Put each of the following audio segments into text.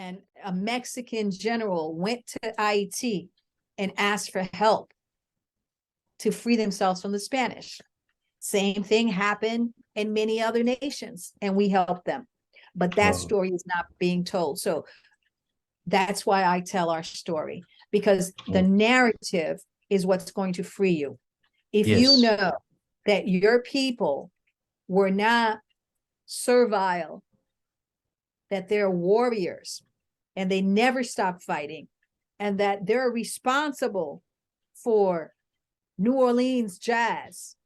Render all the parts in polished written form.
and a Mexican general went to Haiti and asked for help to free themselves from the Spanish. Same thing happened in many other nations, and we helped them. But that story is not being told. So that's why I tell our story, because the narrative is what's going to free you. If you know that your people were not servile, that they're warriors and they never stop fighting, and that they're responsible for New Orleans jazz,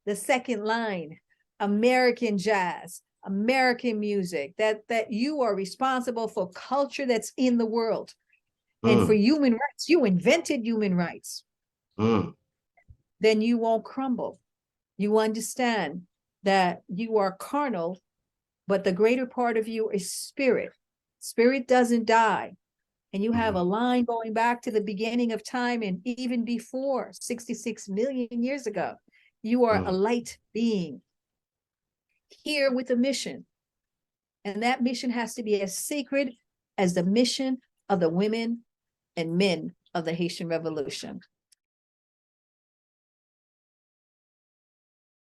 the second line, American jazz, American music, that you are responsible for culture that's in the world and for human rights. You invented human rights. Then you won't crumble. You understand that you are carnal, but the greater part of you is spirit. Spirit doesn't die. And you have a line going back to the beginning of time and even before 66 million years ago. You are a light being here with a mission. And that mission has to be as sacred as the mission of the women and men of the Haitian Revolution.